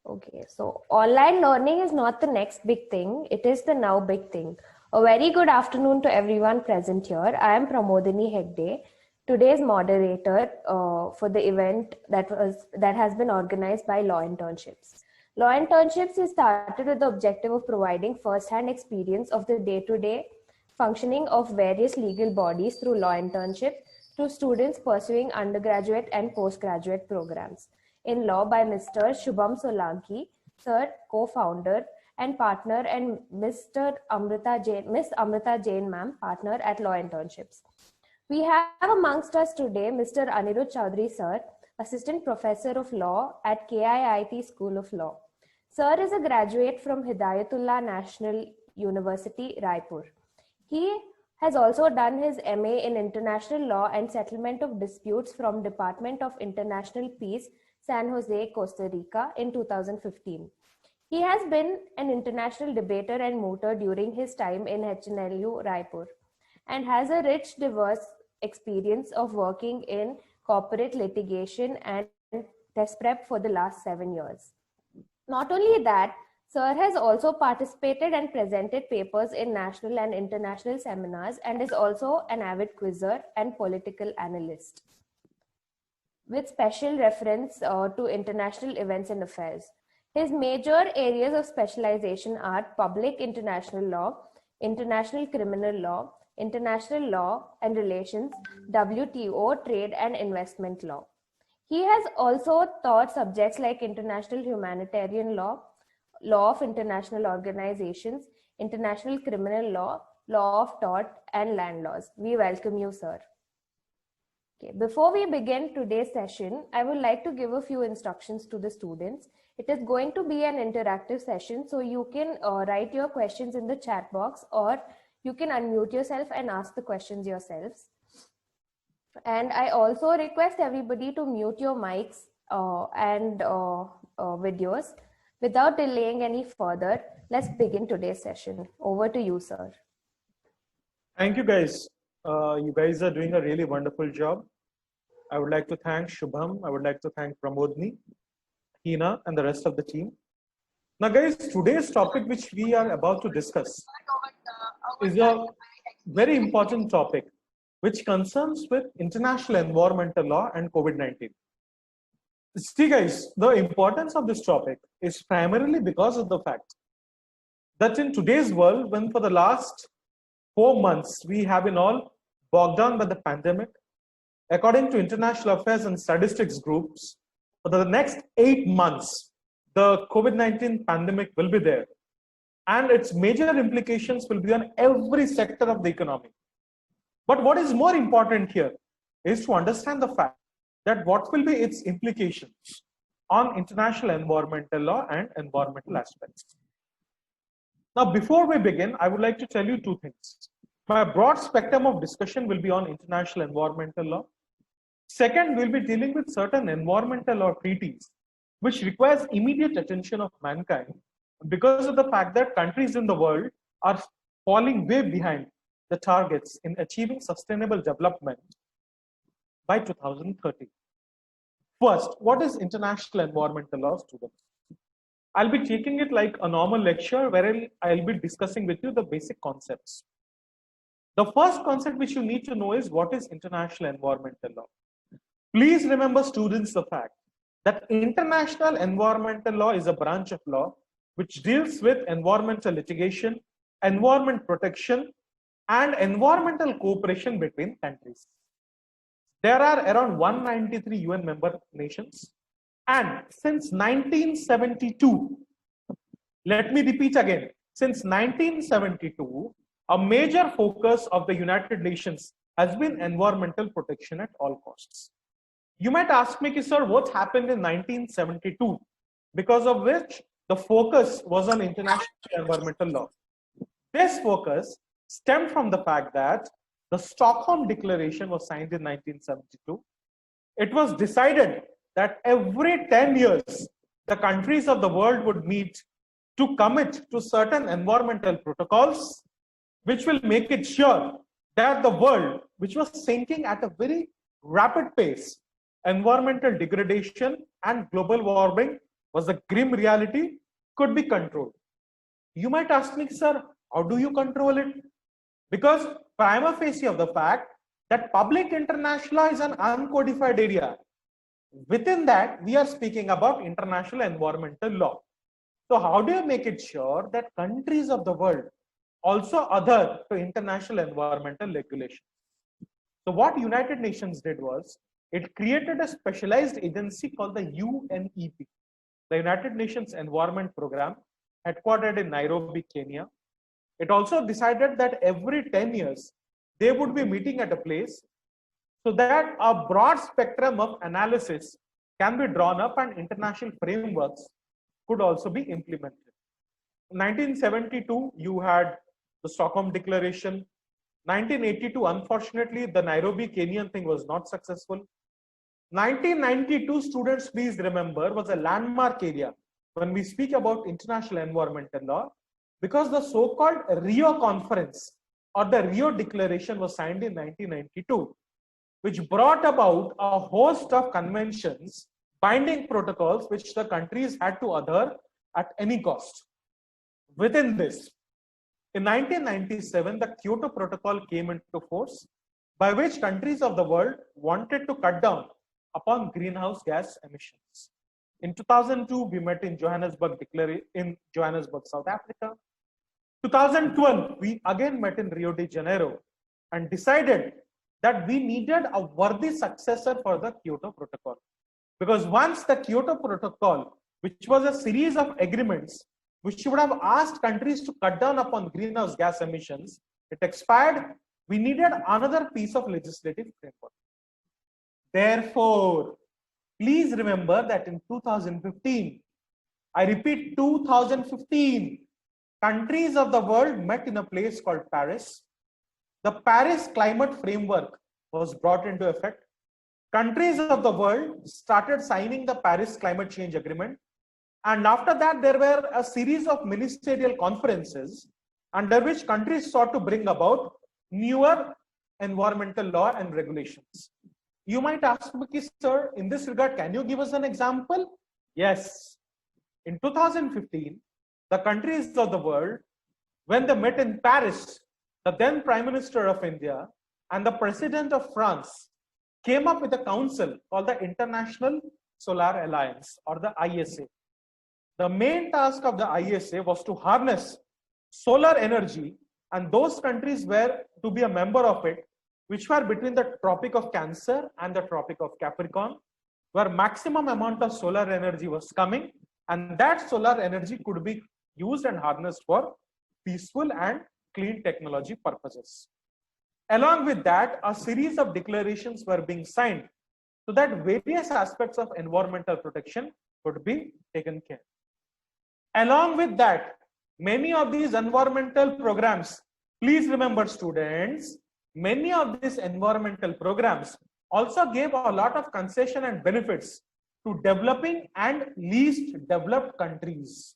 Okay, so online learning is not the next big thing, it is the now big thing. A very good afternoon to everyone present here. I am Pramodini Hegde, today's moderator for the event that has been organized by Law Internships. Law Internships is started with the objective of providing first-hand experience of the day-to-day functioning of various legal bodies through law internship to students pursuing undergraduate and postgraduate programs in law by Mr. Shubham Solanki, Sir, co-founder and partner, and Miss Amrita Jain, ma'am, partner at Law Internships. We have amongst us today Mr. Anirudh Chaudhary, sir, Assistant Professor of Law at KIIT School of Law. Sir is a graduate from Hidayatullah National University, Raipur. He has also done his MA in International Law and Settlement of Disputes from Department of International Peace, San Jose, Costa Rica in 2015. He has been an international debater and mooter during his time in HNLU, Raipur, and has a rich, diverse experience of working in corporate litigation and test prep for the last 7 years. Not only that, Sir has also participated and presented papers in national and international seminars and is also an avid quizzer and political analyst with special reference to international events and affairs. His major areas of specialization are public international law, international criminal law, international law and relations, WTO, trade and investment law. He has also taught subjects like international humanitarian law, law of international organizations, international criminal law, law of tort, and land laws. We welcome you, sir. Okay. Before we begin today's session, I would like to give a few instructions to the students. It is going to be an interactive session, so you can write your questions in the chat box, or you can unmute yourself and ask the questions yourselves. And I also request everybody to mute your mics and videos. Without delaying any further, let's begin today's session. Over to you, sir. Thank you, guys. You guys are doing a really wonderful job. I would like to thank Shubham. I would like to thank Pramodini, Hina, and the rest of the team. Now, guys, today's topic, which we are about to discuss, is a very important topic, which concerns with international environmental law and COVID-19. See, guys, the importance of this topic is primarily because of the fact that in today's world, when for the last 4 months, we have been all bogged down by the pandemic, according to International Affairs and Statistics groups, for the next 8 months, the COVID-19 pandemic will be there. And its major implications will be on every sector of the economy. But what is more important here is to understand the fact that what will be its implications on international environmental law and environmental aspects. Now, before we begin, I would like to tell you two things. My broad spectrum of discussion will be on international environmental law. Second, we'll be dealing with certain environmental law treaties, which requires immediate attention of mankind because of the fact that countries in the world are falling way behind the targets in achieving sustainable development by 2030. First, what is international environmental law, students? I'll be taking it like a normal lecture where I'll be discussing with you the basic concepts. The first concept which you need to know is what is international environmental law. Please remember, students, the fact that international environmental law is a branch of law which deals with environmental litigation, environment protection, and environmental cooperation between countries. There are around 193 UN member nations, and since 1972, let me repeat again, since 1972, a major focus of the United Nations has been environmental protection at all costs. You might ask me, sir, what happened in 1972, because of which the focus was on international environmental law. This focus stemmed from the fact that the Stockholm Declaration was signed in 1972. It was decided that every 10 years, the countries of the world would meet to commit to certain environmental protocols, which will make it sure that the world, which was sinking at a very rapid pace, environmental degradation and global warming was the grim reality, could be controlled. You might ask me, sir, how do you control it? Because prima facie of the fact that public international law is an uncodified area. Within that, we are speaking about international environmental law. So how do you make it sure that countries of the world also adhere to international environmental regulations? So what United Nations did was, it created a specialized agency called the UNEP, the United Nations Environment Program, headquartered in Nairobi, Kenya. It also decided that every 10 years, they would be meeting at a place so that a broad spectrum of analysis can be drawn up and international frameworks could also be implemented. In 1972, you had the Stockholm Declaration. 1982, unfortunately, the Nairobi Kenyan thing was not successful. 1992, students, please remember, was a landmark area when we speak about international environmental law, because the so-called Rio Conference or the Rio Declaration was signed in 1992, which brought about a host of conventions, binding protocols, which the countries had to adhere at any cost. Within this, in 1997, the Kyoto Protocol came into force, by which countries of the world wanted to cut down upon greenhouse gas emissions. In 2002, we met in Johannesburg, South Africa. 2012, we again met in Rio de Janeiro and decided that we needed a worthy successor for the Kyoto Protocol. Because once the Kyoto Protocol, which was a series of agreements which would have asked countries to cut down upon greenhouse gas emissions, it expired, we needed another piece of legislative framework. Therefore, please remember that in 2015, I repeat 2015, countries of the world met in a place called Paris. The Paris Climate Framework was brought into effect. Countries of the world started signing the Paris Climate Change Agreement. And after that, there were a series of ministerial conferences under which countries sought to bring about newer environmental law and regulations. You might ask me, sir, in this regard, can you give us an example? Yes. In 2015, the countries of the world, when they met in Paris, the then Prime Minister of India and the President of France came up with a council called the International Solar Alliance, or the ISA. The main task of the ISA was to harness solar energy, and those countries were to be a member of it, which were between the Tropic of Cancer and the Tropic of Capricorn, where maximum amount of solar energy was coming, and that solar energy could be used and harnessed for peaceful and clean technology purposes. Along with that, a series of declarations were being signed so that various aspects of environmental protection could be taken care. Along with that, many of these environmental programs, please remember students, many of these environmental programs also gave a lot of concession and benefits to developing and least developed countries.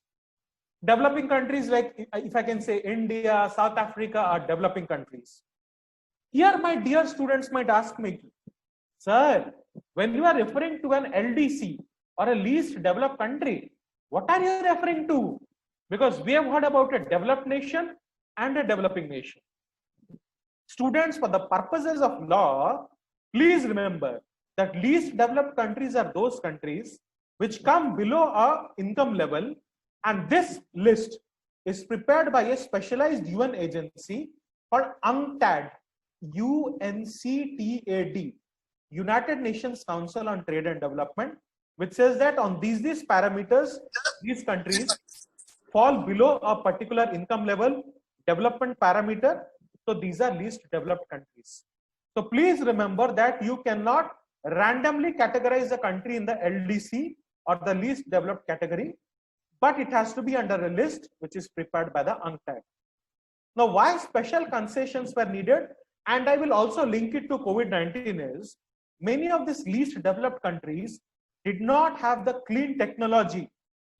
Developing countries like, if I can say, India, South Africa are developing countries. Here, my dear students might ask me, sir, when you are referring to an LDC or a least developed country, what are you referring to? Because we have heard about a developed nation and a developing nation. Students, for the purposes of law, please remember that least developed countries are those countries which come below our income level, and this list is prepared by a specialized UN agency called UNCTAD, UNCTAD, United Nations Council on Trade and Development, which says that on these parameters, these countries fall below a particular income level, development parameter. So these are least developed countries. So please remember that you cannot randomly categorize a country in the LDC or the least developed category, but it has to be under a list which is prepared by the UNCTAD. Now, why special concessions were needed, and I will also link it to COVID-19, is many of these least developed countries did not have the clean technology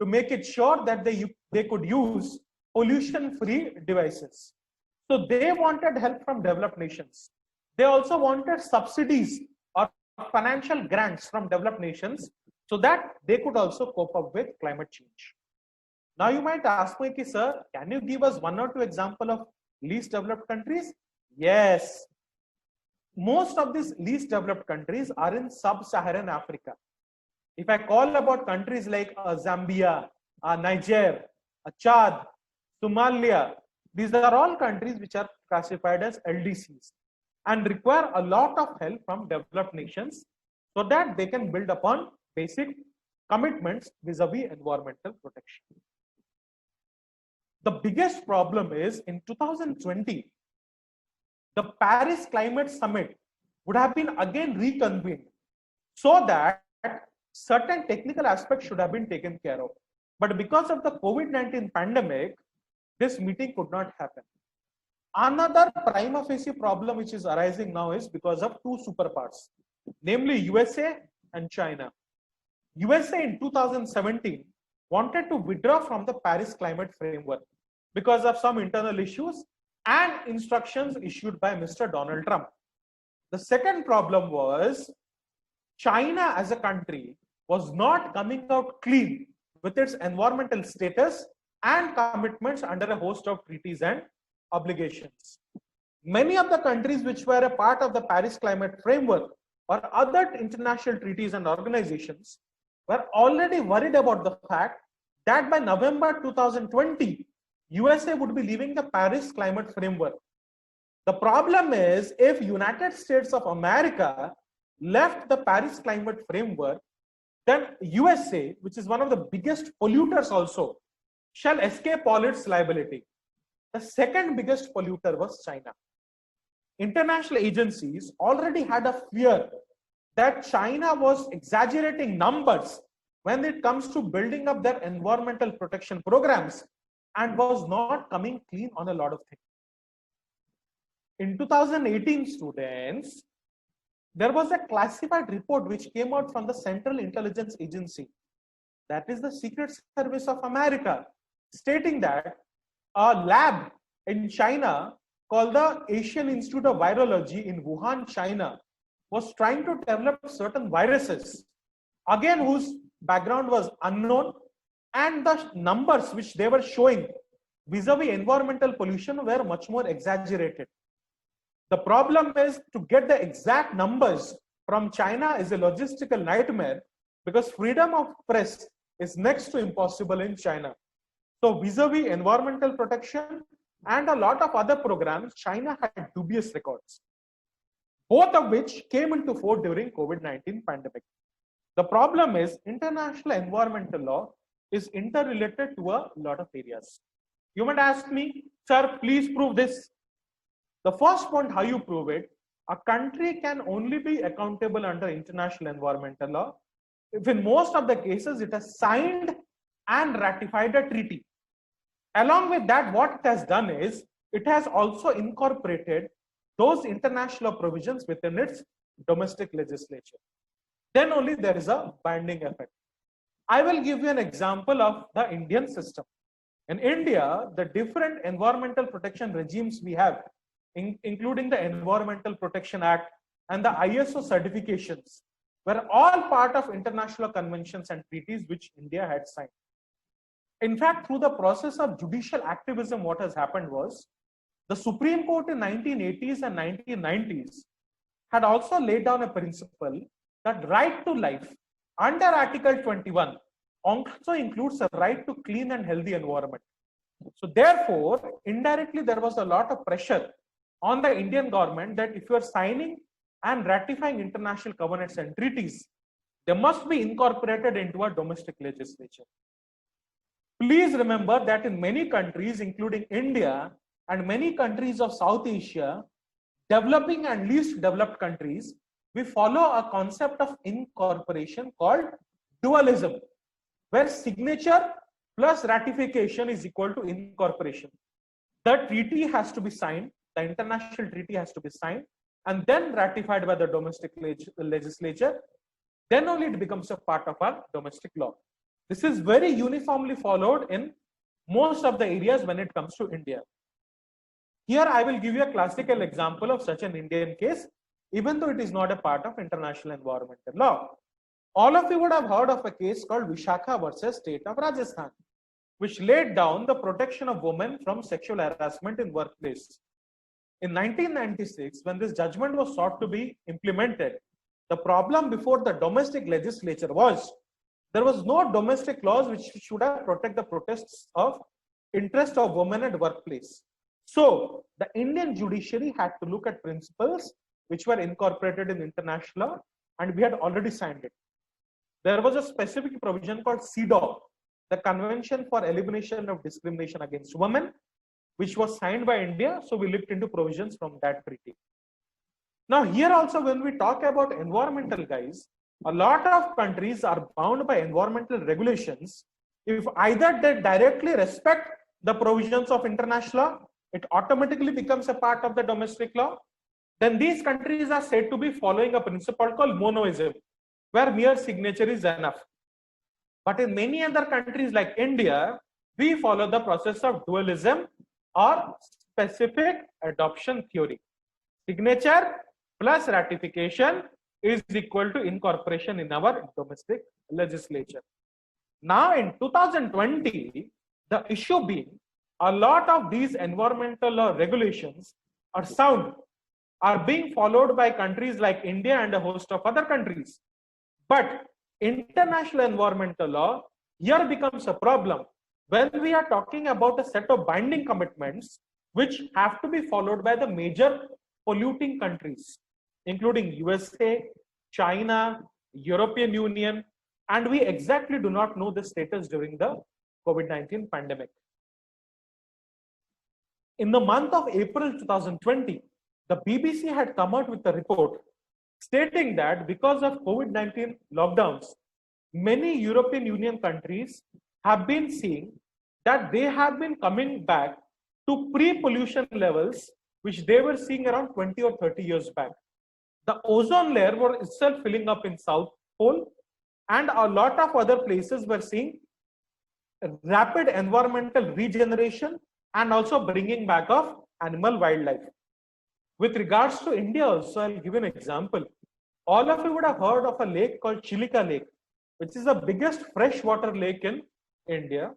to make it sure that they could use pollution-free devices. So they wanted help from developed nations. They also wanted subsidies or financial grants from developed nations so that they could also cope up with climate change. Now you might ask me, sir, can you give us one or two examples of least developed countries? Yes. Most of these least developed countries are in sub-Saharan Africa. If I call about countries like Zambia, Niger, Chad, Somalia, these are all countries which are classified as LDCs and require a lot of help from developed nations so that they can build upon basic commitments vis-a-vis environmental protection. The biggest problem is in 2020, the Paris Climate Summit would have been again reconvened so that certain technical aspects should have been taken care of. But because of the COVID-19 pandemic, this meeting could not happen. Another prima facie problem which is arising now is because of two superpowers, namely USA and China. USA in 2017 wanted to withdraw from the Paris Climate Framework because of some internal issues and instructions issued by Mr. Donald Trump. The second problem was China as a country was not coming out clean with its environmental status and commitments under a host of treaties and obligations. Many of the countries which were a part of the Paris Climate Framework or other international treaties and organizations were already worried about the fact that by November 2020, USA would be leaving the Paris Climate Framework. The problem is, if United States of America left the Paris Climate Framework, then USA, which is one of the biggest polluters also, shall escape all its liability. The second biggest polluter was China. International agencies already had a fear that China was exaggerating numbers when it comes to building up their environmental protection programs and was not coming clean on a lot of things. In 2018, students, there was a classified report which came out from the Central Intelligence Agency, that is the Secret Service of America, stating that a lab in China called the Asian Institute of Virology in Wuhan, China, was trying to develop certain viruses, again whose background was unknown, and the numbers which they were showing vis-a-vis environmental pollution were much more exaggerated. The problem is to get the exact numbers from China is a logistical nightmare because freedom of press is next to impossible in China. So vis-a-vis environmental protection and a lot of other programs, China had dubious records, both of which came into force during COVID-19 pandemic. The problem is international environmental law is interrelated to a lot of areas. You might ask me, sir, please prove this. The first point, how you prove it, a country can only be accountable under international environmental law if in most of the cases it has signed and ratified a treaty. Along with that, what it has done is, it has also incorporated those international provisions within its domestic legislature. Then only there is a binding effect. I will give you an example of the Indian system. In India, the different environmental protection regimes we have, including the Environmental Protection Act and the ISO certifications, were all part of international conventions and treaties which India had signed. In fact, through the process of judicial activism, what has happened was, the Supreme Court in 1980s and 1990s had also laid down a principle that right to life under Article 21 also includes a right to clean and healthy environment. So therefore, indirectly, there was a lot of pressure on the Indian government that if you are signing and ratifying international covenants and treaties, they must be incorporated into a domestic legislature. Please remember that in many countries, including India and many countries of South Asia, developing and least developed countries, we follow a concept of incorporation called dualism, where signature plus ratification is equal to incorporation. The treaty has to be signed, the international treaty has to be signed, and then ratified by the domestic legislature. Then only it becomes a part of our domestic law. This is very uniformly followed in most of the areas when it comes to India. Here I will give you a classical example of such an Indian case, even though it is not a part of international environmental law. All of you would have heard of a case called Vishakha versus State of Rajasthan, which laid down the protection of women from sexual harassment in workplace. In 1996, when this judgment was sought to be implemented, the problem before the domestic legislature was there was no domestic laws which should have protect the protests of interest of women at workplace. So the Indian judiciary had to look at principles which were incorporated in international law, and we had already signed it. There was a specific provision called CEDAW, the Convention for Elimination of Discrimination Against Women, which was signed by India. So we looked into provisions from that treaty. Now here also, when we talk about environmental, guys, a lot of countries are bound by environmental regulations. If either they directly respect the provisions of international law, it automatically becomes a part of the domestic law. Then these countries are said to be following a principle called monoism, where mere signature is enough. But in many other countries like India, we follow the process of dualism or specific adoption theory. Signature plus ratification is equal to incorporation in our domestic legislature. Now in 2020, the issue being a lot of these environmental law regulations are sound, are being followed by countries like India and a host of other countries. But international environmental law here becomes a problem when we are talking about a set of binding commitments which have to be followed by the major polluting countries, including USA, China, European Union, and we exactly do not know the status during the COVID-19 pandemic. In the month of April 2020, the BBC had come out with a report stating that because of COVID-19 lockdowns, many European Union countries have been seeing that they have been coming back to pre-pollution levels which they were seeing around 20 or 30 years back. The ozone layer was itself filling up in South Pole, and a lot of other places were seeing rapid environmental regeneration and also bringing back of animal wildlife. With regards to India also, I'll give an example. All of you would have heard of a lake called Chilika Lake, which is the biggest freshwater lake in India.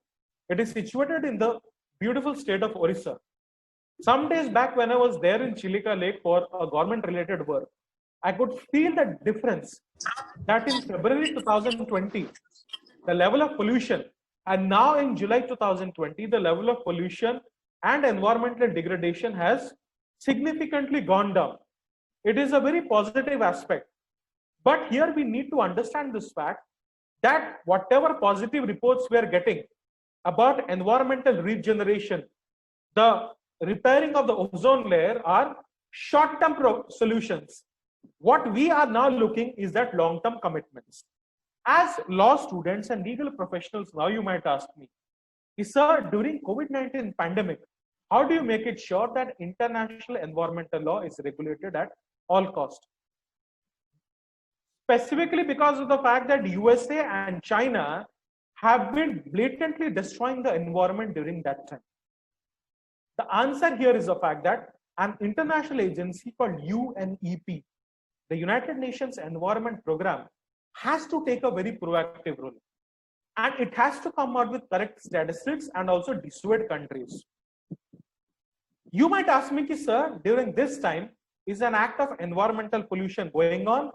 It is situated in the beautiful state of Orissa. Some days back when I was there in Chilika Lake for a government related work, I could feel the difference that in February 2020, the level of pollution, and now in July 2020, the level of pollution and environmental degradation has significantly gone down. It is a very positive aspect. But here we need to understand this fact that whatever positive reports we are getting about environmental regeneration, the repairing of the ozone layer are short-term solutions. What we are now looking is that long-term commitments. As law students and legal professionals, now you might ask me, sir, during COVID-19 pandemic, how do you make it sure that international environmental law is regulated at all costs? Specifically because of the fact that USA and China have been blatantly destroying the environment during that time. The answer here is the fact that an international agency called UNEP, the United Nations Environment Program, has to take a very proactive role. And it has to come out with correct statistics and also dissuade countries. You might ask me, sir, during this time, is an act of environmental pollution going on?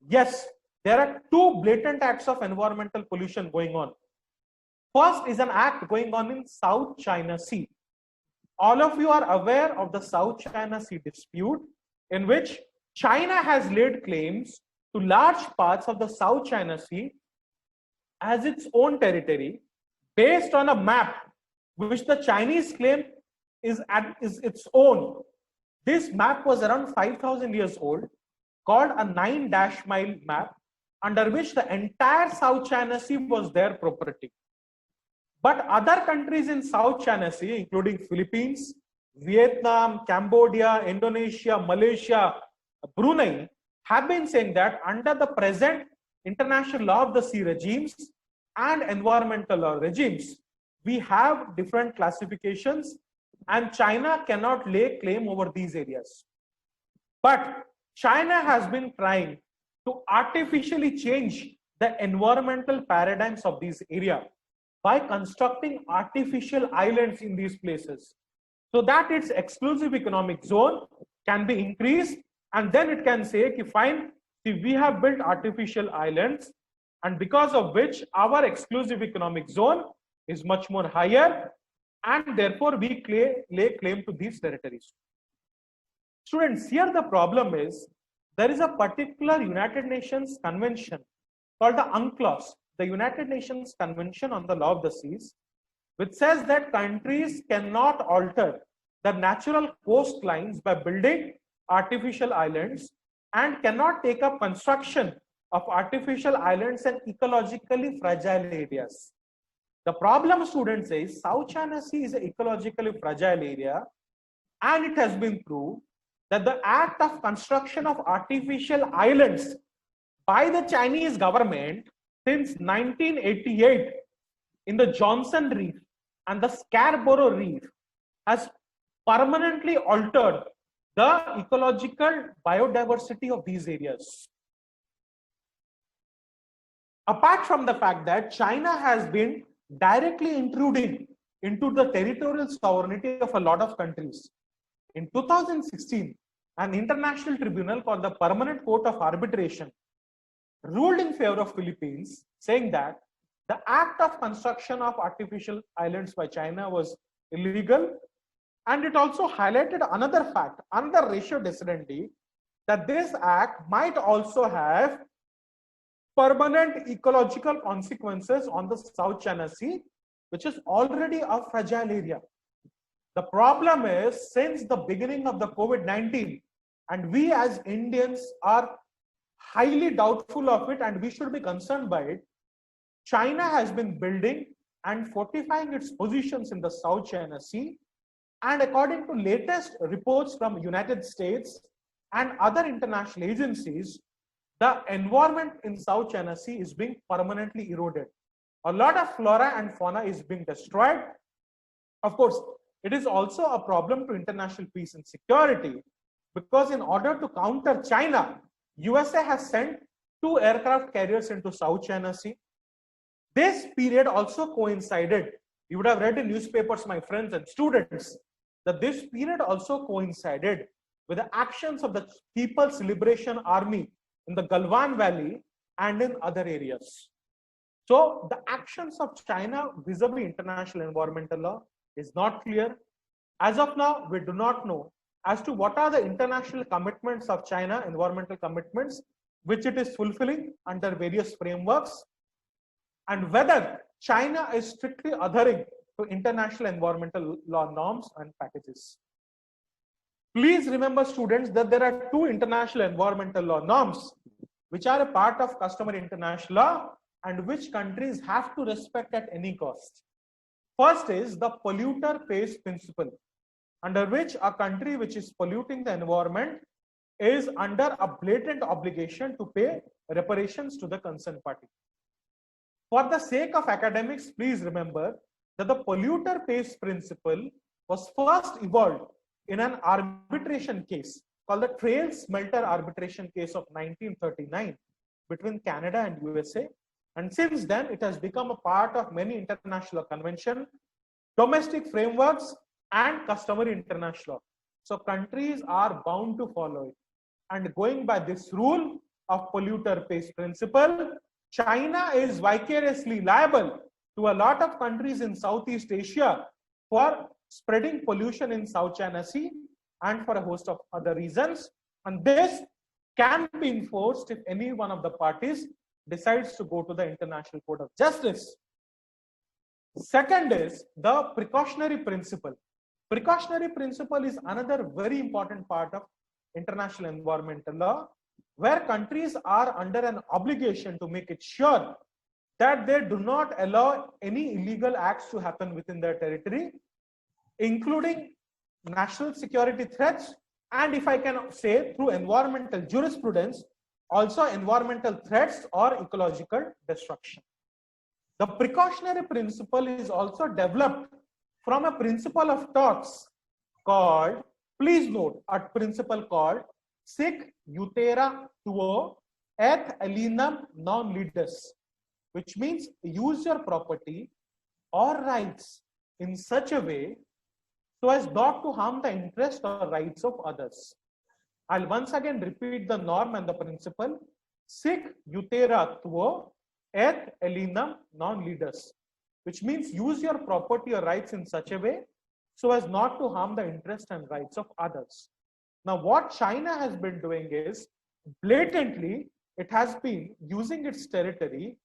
Yes, there are two blatant acts of environmental pollution going on. First is an act going on in South China Sea. All of you are aware of the South China Sea dispute, in which China has laid claims to large parts of the South China Sea as its own territory based on a map which the Chinese claim is its own. This map was around 5,000 years old, called a 9-mile map, under which the entire South China Sea was their property. But other countries in South China Sea, including Philippines, Vietnam, Cambodia, Indonesia, Malaysia, Brunei, have been saying that under the present international law of the sea regimes and environmental law regimes, we have different classifications and China cannot lay claim over these areas. But China has been trying to artificially change the environmental paradigms of these areas by constructing artificial islands in these places, so that its exclusive economic zone can be increased, and then it can say, okay, fine, see, we have built artificial islands, and because of which our exclusive economic zone is much more higher, and therefore we lay claim to these territories. Students, here the problem is, there is a particular United Nations convention called the UNCLOS, the United Nations Convention on the Law of the Seas, which says that countries cannot alter the natural coastlines by building artificial islands and cannot take up construction of artificial islands in ecologically fragile areas. The problem, students, is South China Sea is an ecologically fragile area, and it has been proved that the act of construction of artificial islands by the Chinese government since 1988 in the Johnson Reef and the Scarborough Reef has permanently altered the ecological biodiversity of these areas. Apart from the fact that China has been directly intruding into the territorial sovereignty of a lot of countries. In 2016, an international tribunal called the Permanent Court of Arbitration ruled in favor of Philippines, saying that the act of construction of artificial islands by China was illegal, and it also highlighted another fact, another ratio decidendi, that this act might also have permanent ecological consequences on the South China Sea, which is already a fragile area. The problem is, since the beginning of the COVID-19, and we as Indians are highly doubtful of it and we should be concerned by it, China has been building and fortifying its positions in the South China Sea. And according to latest reports from United States and other international agencies, the environment in South China Sea is being permanently eroded. A lot of flora and fauna is being destroyed. Of course, it is also a problem to international peace and security, because in order to counter China, USA has sent 2 aircraft carriers into South China Sea. This period also coincided, you would have read in newspapers, my friends and students, that this period also coincided with the actions of the People's Liberation Army in the Galwan Valley and in other areas. So the actions of China vis-a-vis international environmental law is not clear. As of now, we do not know as to what are the international commitments of China, environmental commitments, which it is fulfilling under various frameworks, and whether China is strictly adhering to international environmental law norms and packages. Please remember, students, that there are 2 international environmental law norms which are a part of customary international law and which countries have to respect at any cost. First is the polluter pays principle, under which a country which is polluting the environment is under a blatant obligation to pay reparations to the concerned party. For the sake of academics, please remember that the polluter pays principle was first evolved in an arbitration case called the Trail Smelter Arbitration Case of 1939 between Canada and USA. And since then, it has become a part of many international conventions, domestic frameworks, and customary international law. So countries are bound to follow it. And going by this rule of polluter pays principle, China is vicariously liable to a lot of countries in Southeast Asia for spreading pollution in South China Sea and for a host of other reasons. And this can be enforced if any one of the parties decides to go to the International Court of Justice. Second is the precautionary principle. Precautionary principle is another very important part of international environmental law, where countries are under an obligation to make it sure that they do not allow any illegal acts to happen within their territory, including national security threats, and if I can say through environmental jurisprudence, also environmental threats or ecological destruction. The precautionary principle is also developed from a principle of torts called, please note, a principle called sic utera tuo et alienam non ledes, which means use your property or rights in such a way so as not to harm the interest or rights of others. I'll once again repeat the norm and the principle. Sic jutera tuo et alienam non ledes, which means use your property or rights in such a way so as not to harm the interest and rights of others. Now, what China has been doing is blatantly, it has been using its territory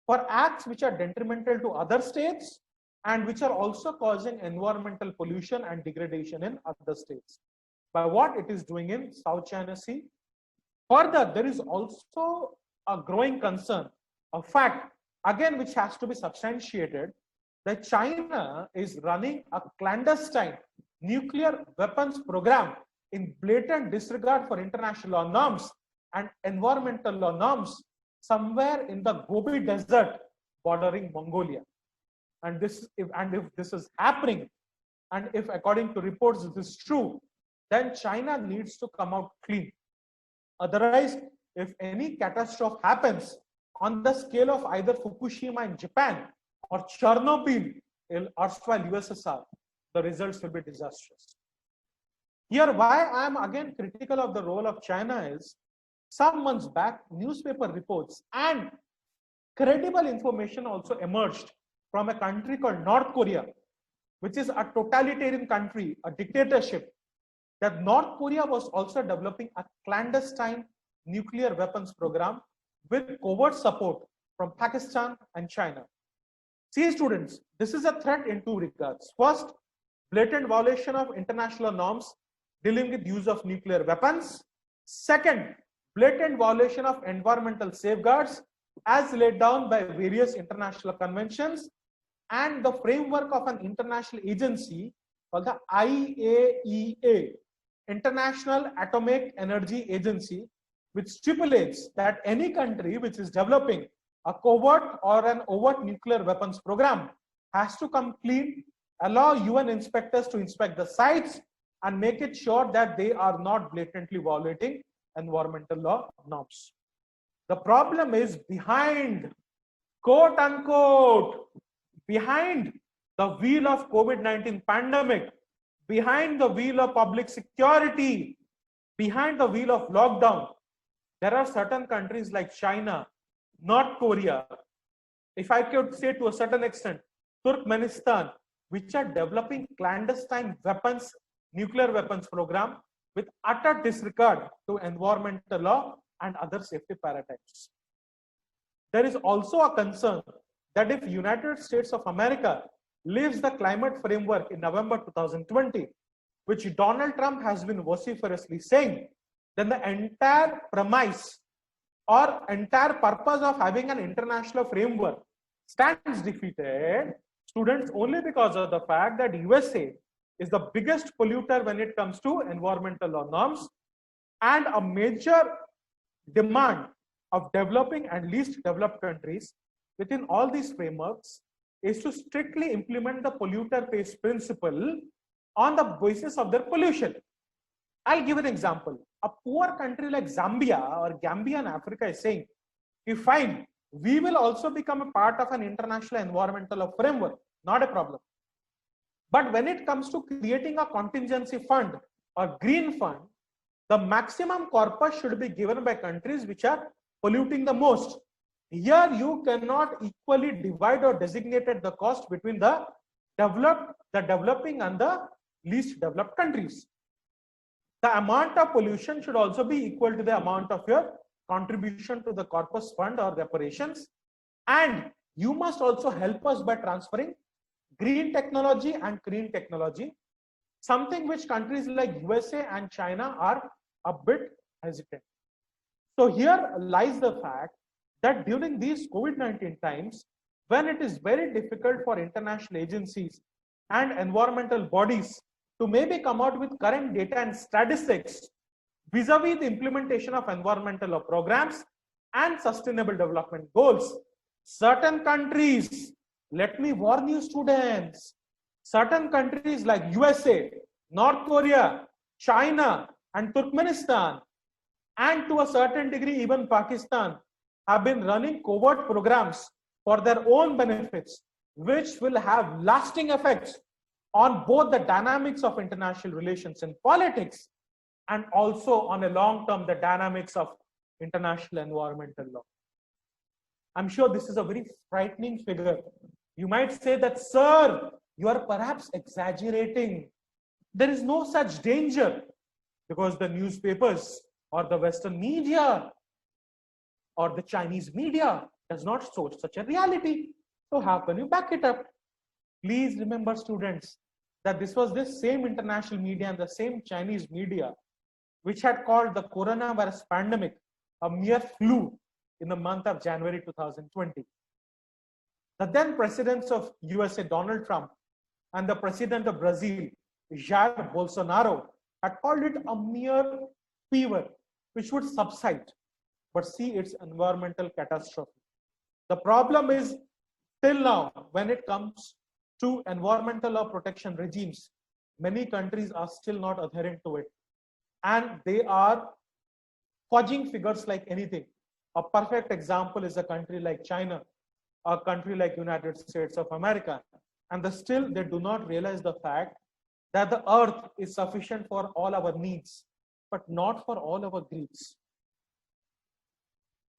for acts which are detrimental to other states and which are also causing environmental pollution and degradation in other states. By what it is doing in South China Sea. Further, there is also a growing concern, a fact, again, which has to be substantiated, that China is running a clandestine nuclear weapons program in blatant disregard for international law norms and environmental law norms somewhere in the Gobi Desert bordering Mongolia. And if this is happening, and if according to reports this is true, then China needs to come out clean. Otherwise, if any catastrophe happens on the scale of either Fukushima in Japan or Chernobyl in erstwhile USSR, the results will be disastrous. Here, why I am again critical of the role of China is, some months back, newspaper reports and credible information also emerged from a country called North Korea, which is a totalitarian country, a dictatorship, that North Korea was also developing a clandestine nuclear weapons program with covert support from Pakistan and China. See, students, this is a threat in two regards. First, blatant violation of international norms dealing with use of nuclear weapons. Second, blatant violation of environmental safeguards as laid down by various international conventions and the framework of an international agency called the IAEA, International Atomic Energy Agency, which stipulates that any country which is developing a covert or an overt nuclear weapons program has to come clean, allow UN inspectors to inspect the sites, and make it sure that they are not blatantly violating environmental law norms. The problem is behind, quote unquote, behind the wheel of COVID-19 pandemic, behind the wheel of public security, behind the wheel of lockdown, there are certain countries like China, North Korea, if I could say to a certain extent, Turkmenistan, which are developing clandestine weapons, nuclear weapons program with utter disregard to environmental law and other safety paradigms. There is also a concern that if United States of America leaves the climate framework in November 2020, which Donald Trump has been vociferously saying, then the entire premise or entire purpose of having an international framework stands defeated, students, only because of the fact that USA is the biggest polluter when it comes to environmental law norms, and a major demand of developing and least developed countries within all these frameworks is to strictly implement the polluter pays principle on the basis of their pollution. I'll give an example. A poor country like Zambia or Gambia in Africa is saying, if fine, we will also become a part of an international environmental law framework, not a problem. But when it comes to creating a contingency fund or green fund, the maximum corpus should be given by countries which are polluting the most. Here you cannot equally divide or designate the cost between the developing and the least developed countries. The amount of pollution should also be equal to the amount of your contribution to the corpus fund or reparations. And you must also help us by transferring green technology and clean technology, something which countries like USA and China are a bit hesitant. So here lies the fact that during these COVID-19 times, when it is very difficult for international agencies and environmental bodies to maybe come out with current data and statistics vis-a-vis the implementation of environmental law programs and sustainable development goals, certain countries, let me warn you students, certain countries like USA, North Korea, China, and Turkmenistan and to a certain degree, even Pakistan have been running covert programs for their own benefits, which will have lasting effects on both the dynamics of international relations and politics, and also on a long term, the dynamics of international environmental law. I'm sure this is a very frightening figure. You might say that, sir, you are perhaps exaggerating. There is no such danger because the newspapers or the Western media or the Chinese media does not show such a reality. So how can you back it up? Please remember, students, that this was this same international media and the same Chinese media which had called the coronavirus pandemic a mere flu in the month of January 2020. The then presidents of USA, Donald Trump, and the president of Brazil, Jair Bolsonaro, had called it a mere fever which would subside, but see its environmental catastrophe. The problem is, till now, when it comes to environmental law protection regimes, many countries are still not adhering to it. And they are fudging figures like anything. A perfect example is a country like China, a country like United States of America. And still they do not realize the fact that the earth is sufficient for all our needs, but not for all our greeds.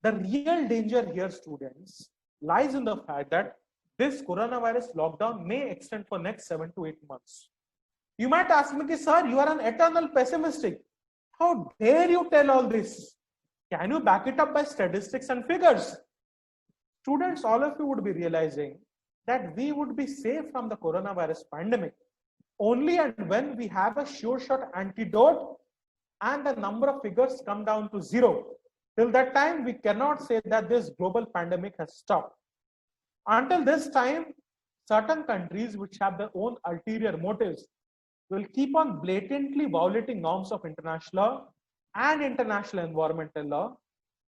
The real danger here, students, lies in the fact that this coronavirus lockdown may extend for next 7 to 8 months. You might ask me, sir, you are an eternal pessimistic. How dare you tell all this? Can you back it up by statistics and figures? Students, all of you would be realizing that we would be safe from the coronavirus pandemic only and when we have a sure shot antidote and the number of figures come down to zero. Till that time, we cannot say that this global pandemic has stopped. Until this time, certain countries which have their own ulterior motives will keep on blatantly violating norms of international law and international environmental law.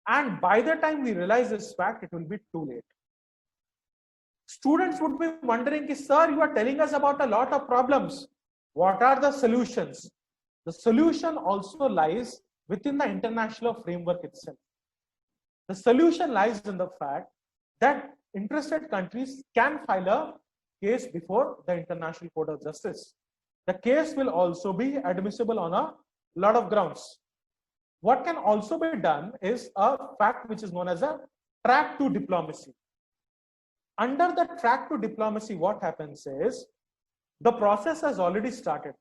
And by the time we realize this fact, it will be too late. Students would be wondering, sir, you are telling us about a lot of problems. What are the solutions? The solution also lies within the international framework itself. The solution lies in the fact that interested countries can file a case before the International Court of Justice. The case will also be admissible on a lot of grounds. What can also be done is a fact which is known as a track to diplomacy. Under the track to diplomacy, what happens is the process has already started.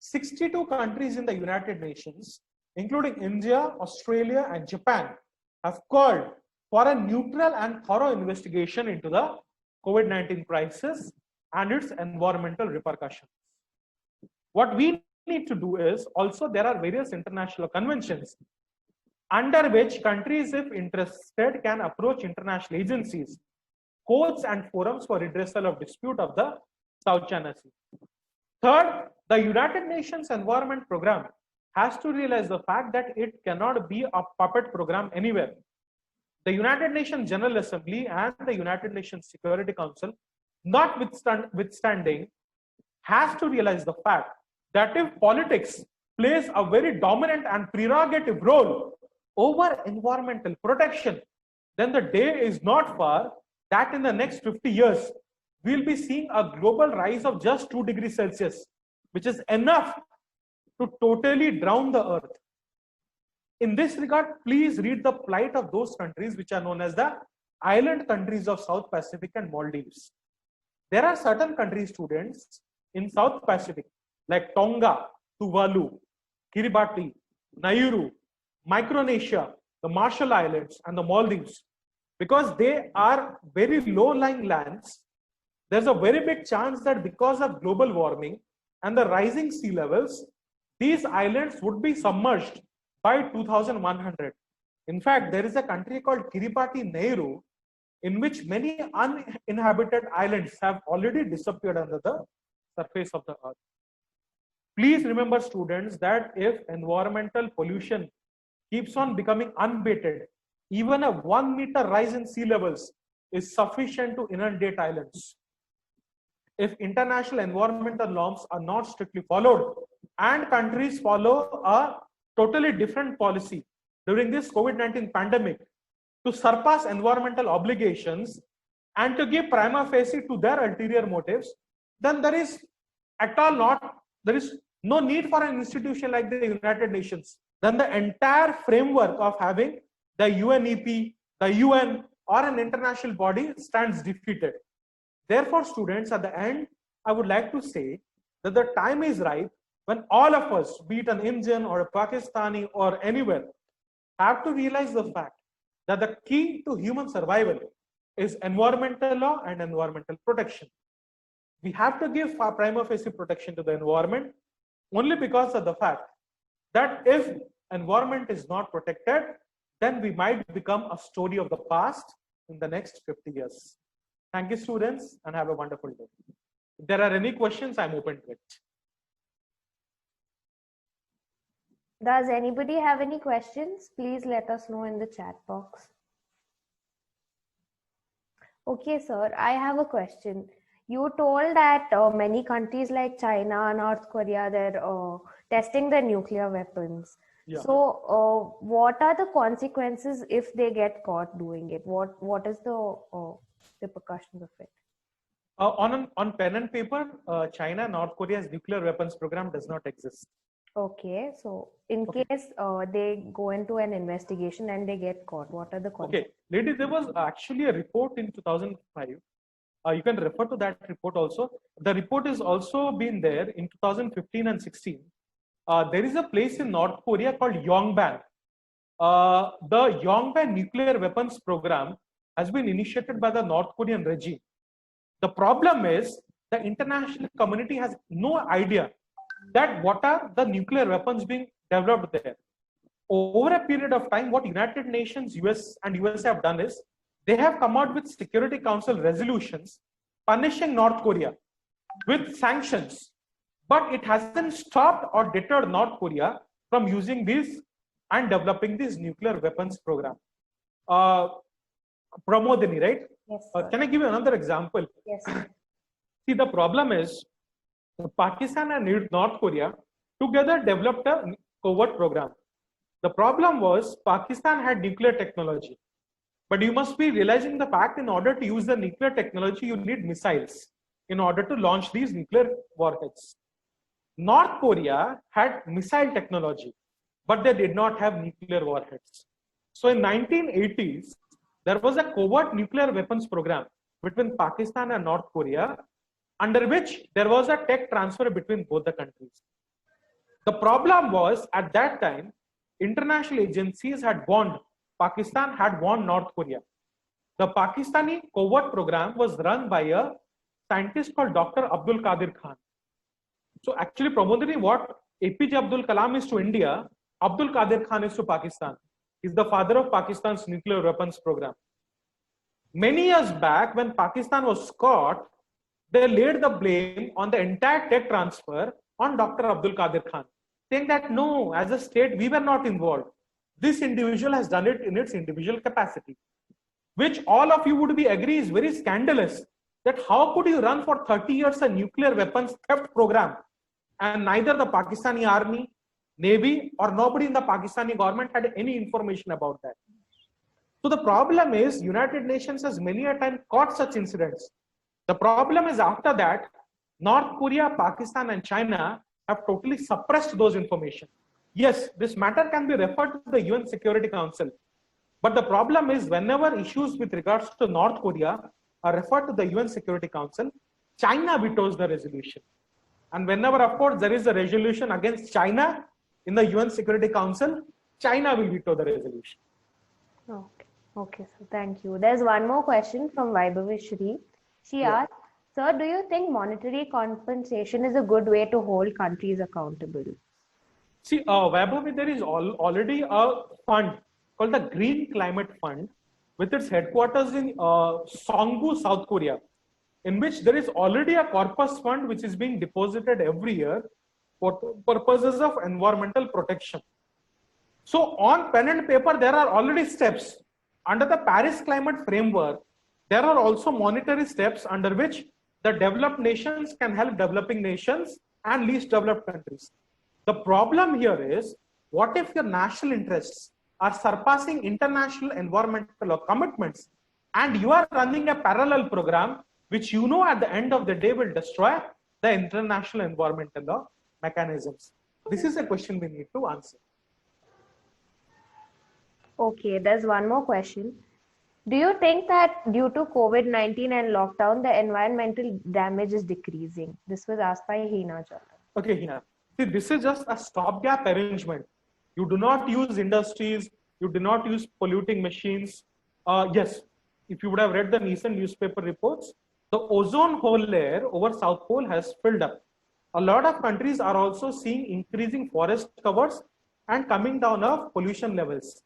62 countries in the United Nations, including India, Australia, and Japan, have called for a neutral and thorough investigation into the COVID-19 crisis and its environmental repercussions. What we need to do is also there are various international conventions under which countries, if interested, can approach international agencies, courts, and forums for redressal of dispute of the South China Sea. Third, the United Nations Environment Program has to realize the fact that it cannot be a puppet program anywhere. The United Nations General Assembly and the United Nations Security Council, notwithstanding, has to realize the fact that if politics plays a very dominant and prerogative role over environmental protection, then the day is not far that in the next 50 years, we'll be seeing a global rise of just 2 degrees Celsius, which is enough to totally drown the earth. In this regard, please read the plight of those countries which are known as the island countries of South Pacific and Maldives. There are certain countries, students, in South Pacific, like Tonga, Tuvalu, Kiribati, Nauru, Micronesia, the Marshall Islands, and the Maldives. Because they are very low-lying lands, there's a very big chance that because of global warming and the rising sea levels, these islands would be submerged by 2100. In fact, there is a country called Kiribati, Nauru, in which many uninhabited islands have already disappeared under the surface of the earth. Please remember, students, that if environmental pollution keeps on becoming unabated, even a 1 meter rise in sea levels is sufficient to inundate islands. If international environmental norms are not strictly followed and countries follow a totally different policy, during this COVID-19 pandemic to surpass environmental obligations and to give prima facie to their ulterior motives, then there is no need for an institution like the United Nations. Then the entire framework of having the UNEP, the UN, or an international body stands defeated. Therefore, students, at the end, I would like to say that the time is ripe when all of us, be it an Indian or a Pakistani or anywhere, have to realize the fact that the key to human survival is environmental law and environmental protection. We have to give prima facie protection to the environment only because of the fact that if environment is not protected, then we might become a story of the past in the next 50 years. Thank you, students, and have a wonderful day. If there are any questions, I'm open to it. Does anybody have any questions? Please let us know in the chat box. Okay, sir, I have a question. You told that many countries like China, North Korea, they're testing their nuclear weapons. Yeah. So what are the consequences if they get caught doing it? What is the repercussions of it? On pen and paper, China, North Korea's nuclear weapons program does not exist. Okay, so in case they go into an investigation and they get caught, what are the consequences? Okay, ladies, there was actually a report in 2005. You can refer to that report also. The report is also been there in 2015 and 16. There is a place in North Korea called Yongbyon. The Yongbyon nuclear weapons program has been initiated by the North Korean regime. The problem is the international community has no idea that what are the nuclear weapons being developed there. Over a period of time, what United Nations, US and USA have done is they have come out with Security Council resolutions punishing North Korea with sanctions, but it hasn't stopped or deterred North Korea from using these and developing this nuclear weapons program. Pramodini, right? Yes. Can I give you another example? Yes. See, the problem is Pakistan and North Korea together developed a covert program. The problem was Pakistan had nuclear technology, but you must be realizing the fact in order to use the nuclear technology, you need missiles in order to launch these nuclear warheads. North Korea had missile technology, but they did not have nuclear warheads. So in 1980s, there was a covert nuclear weapons program between Pakistan and North Korea, under which there was a tech transfer between both the countries. The problem was at that time, international agencies had warned Pakistan, had warned North Korea. The Pakistani covert program was run by a scientist called Dr. Abdul Qadir Khan. So actually, Pramodini, what APJ Abdul Kalam is to India, Abdul Qadir Khan is to Pakistan. He's the father of Pakistan's nuclear weapons program. Many years back, when Pakistan was caught, they laid the blame on the entire tech transfer on Dr. Abdul Qadir Khan, saying that no, as a state, we were not involved. This individual has done it in its individual capacity, which all of you would be agree is very scandalous. That how could you run for 30 years a nuclear weapons theft program, and neither the Pakistani army, navy, or nobody in the Pakistani government had any information about that. So the problem is United Nations has many a time caught such incidents. The problem is after that, North Korea, Pakistan, and China have totally suppressed those information. Yes, this matter can be referred to the UN Security Council. But the problem is whenever issues with regards to North Korea are referred to the UN Security Council, China vetoes the resolution. And whenever, of course, there is a resolution against China in the UN Security Council, China will veto the resolution. Okay, so thank you. There's one more question from Vaibhavi Shri. She asked, sir, do you think monetary compensation is a good way to hold countries accountable? See, Vaibhavi, there is already a fund called the Green Climate Fund with its headquarters in Songbu, South Korea, in which there is already a corpus fund which is being deposited every year for purposes of environmental protection. So on pen and paper, there are already steps. Under the Paris Climate Framework, there are also monetary steps under which the developed nations can help developing nations and least developed countries. The problem here is, what if your national interests are surpassing international environmental law commitments, and you are running a parallel program which you know at the end of the day will destroy the international environmental law mechanisms? This is a question we need to answer. Okay, there's one more question. Do you think that due to COVID-19 and lockdown, the environmental damage is decreasing? This was asked by Hina Chandra. Okay, Hina. See, this is just a stopgap arrangement. You do not use industries, you do not use polluting machines. Yes, if you would have read the recent newspaper reports, the ozone hole layer over South Pole has filled up. A lot of countries are also seeing increasing forest covers and coming down of pollution levels.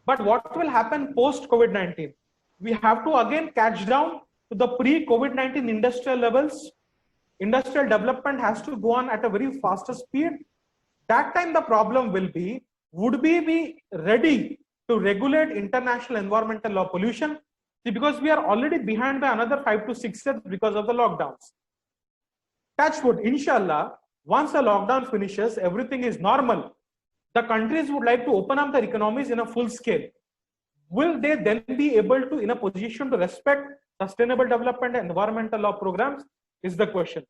But what will happen post COVID-19? We have to again catch down to the pre-COVID-19 industrial levels. Industrial development has to go on at a very faster speed. That time the problem will be, would we be ready to regulate international environmental law pollution? See, because we are already behind by another 5 to 6 years because of the lockdowns. Touch wood, inshallah, once the lockdown finishes, everything is normal. The countries would like to open up their economies in a full scale. Will they then be able to, in a position to respect sustainable development and environmental law programs, is the question.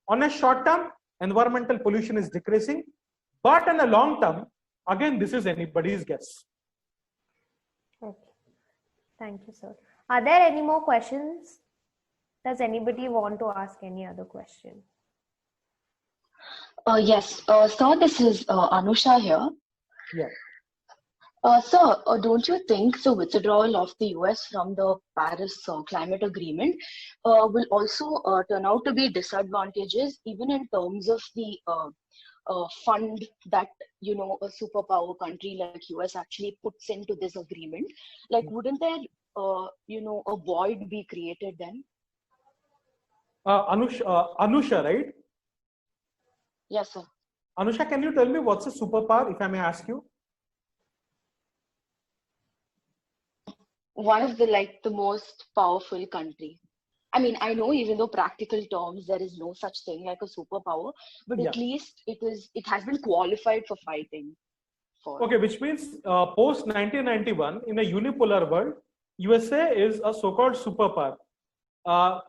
On a short term, environmental pollution is decreasing, but in the long term, again, this is anybody's guess. Okay. Thank you, sir. Are there any more questions? Does anybody want to ask any other question? Yes, sir, this is Anusha here. Yeah. Sir, don't you think the withdrawal of the US from the Paris Climate Agreement will also turn out to be disadvantageous, even in terms of the fund that, you know, a superpower country like US actually puts into this agreement? Like, wouldn't there, you know, a void be created then? Anusha, right? Yes, sir. Anusha, can you tell me what's a superpower, if I may ask you? One of the most powerful country. I mean, I know even though practical terms there is no such thing like a superpower, but at least it has been qualified for fighting. Okay, which means post 1991 in a unipolar world, USA is a so-called superpower.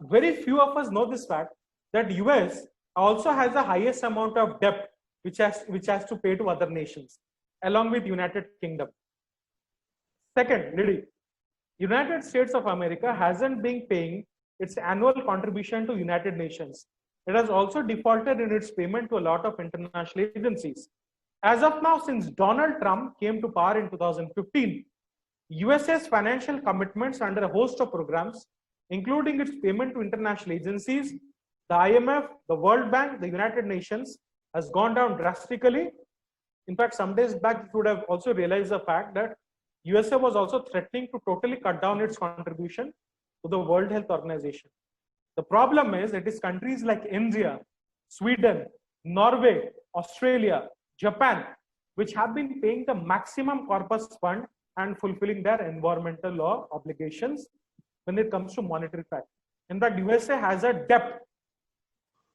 Very few of us know this fact that US also has the highest amount of debt which has to pay to other nations, along with United Kingdom. Second, Liddy, United States of America hasn't been paying its annual contribution to United Nations. It has also defaulted in its payment to a lot of international agencies. As of now, since Donald Trump came to power in 2015, USA's financial commitments under a host of programs, including its payment to international agencies, the IMF, the World Bank, the United Nations, has gone down drastically. In fact, some days back, you would have also realized the fact that USA was also threatening to totally cut down its contribution to the World Health Organization. The problem is it is countries like India, Sweden, Norway, Australia, Japan, which have been paying the maximum corpus fund and fulfilling their environmental law obligations when it comes to monetary fact. In fact, USA has a debt.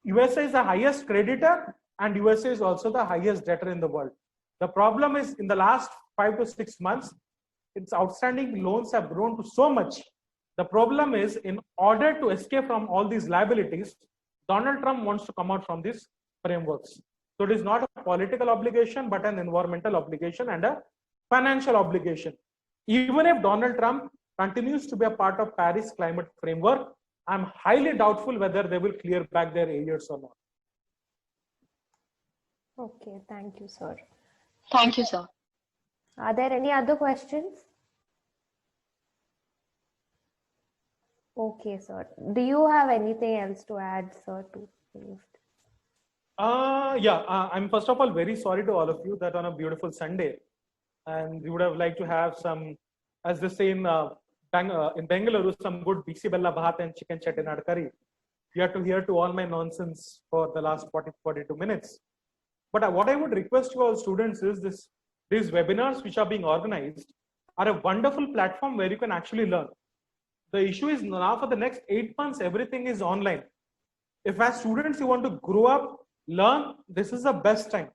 USA is the highest creditor and USA is also the highest debtor in the world. The problem is in the last 5 to 6 months, its outstanding loans have grown to so much. The problem is, in order to escape from all these liabilities, Donald Trump wants to come out from these frameworks. So it is not a political obligation, but an environmental obligation and a financial obligation. Even if Donald Trump continues to be a part of Paris climate framework, I'm highly doubtful whether they will clear back their arrears or not. Okay, thank you, sir. Thank you, sir. Are there any other questions? Okay, sir. Do you have anything else to add, sir, to finish? I'm first of all very sorry to all of you that on a beautiful Sunday, and we would have liked to have some, as they say in Bengaluru, some good bisi bella bhat and chicken chettinad curry. You have to hear to all my nonsense for the last 42 minutes. But what I would request to all students is these webinars which are being organized are a wonderful platform where you can actually learn. The issue is now for the next 8 months, everything is online. If as students you want to grow up, learn, this is the best time.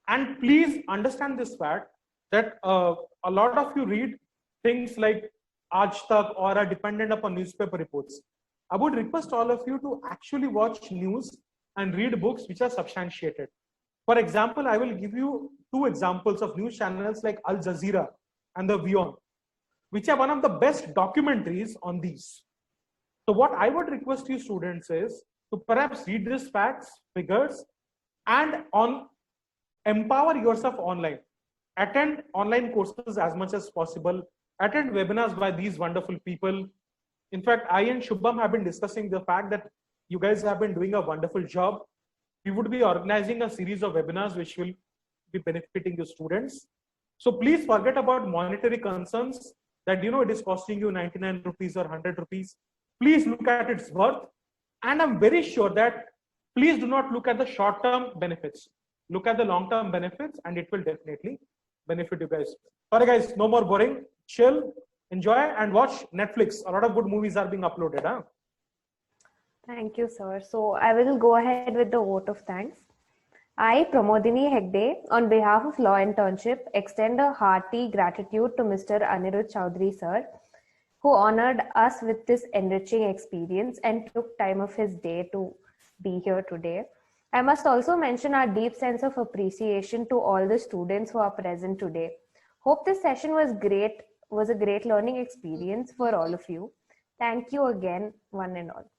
And please understand this fact, that a lot of you read things like Aaj Tak or are dependent upon newspaper reports. I would request all of you to actually watch news and read books which are substantiated. For example, I will give you two examples of news channels like Al Jazeera and the WION, which are one of the best documentaries on these. So what I would request you students is to perhaps read these facts, figures, and on empower yourself online. Attend online courses as much as possible. Attend webinars by these wonderful people. In fact, I and Shubham have been discussing the fact that you guys have been doing a wonderful job. We would be organizing a series of webinars which will be benefiting the students. So please forget about monetary concerns that it is costing you 99 rupees or 100 rupees. Please look at its worth. And I'm very sure that please do not look at the short-term benefits. Look at the long-term benefits and it will definitely benefit you guys. Sorry guys, no more boring. Chill, enjoy and watch Netflix. A lot of good movies are being uploaded. Huh? Thank you, sir. So I will go ahead with the vote of thanks. I, Pramodini Hegde, on behalf of Law Internship, extend a hearty gratitude to Mr. Anirudh Chowdhury, sir, who honored us with this enriching experience and took time of his day to be here today. I must also mention our deep sense of appreciation to all the students who are present today. Hope this session was a great learning experience for all of you. Thank you again, one and all.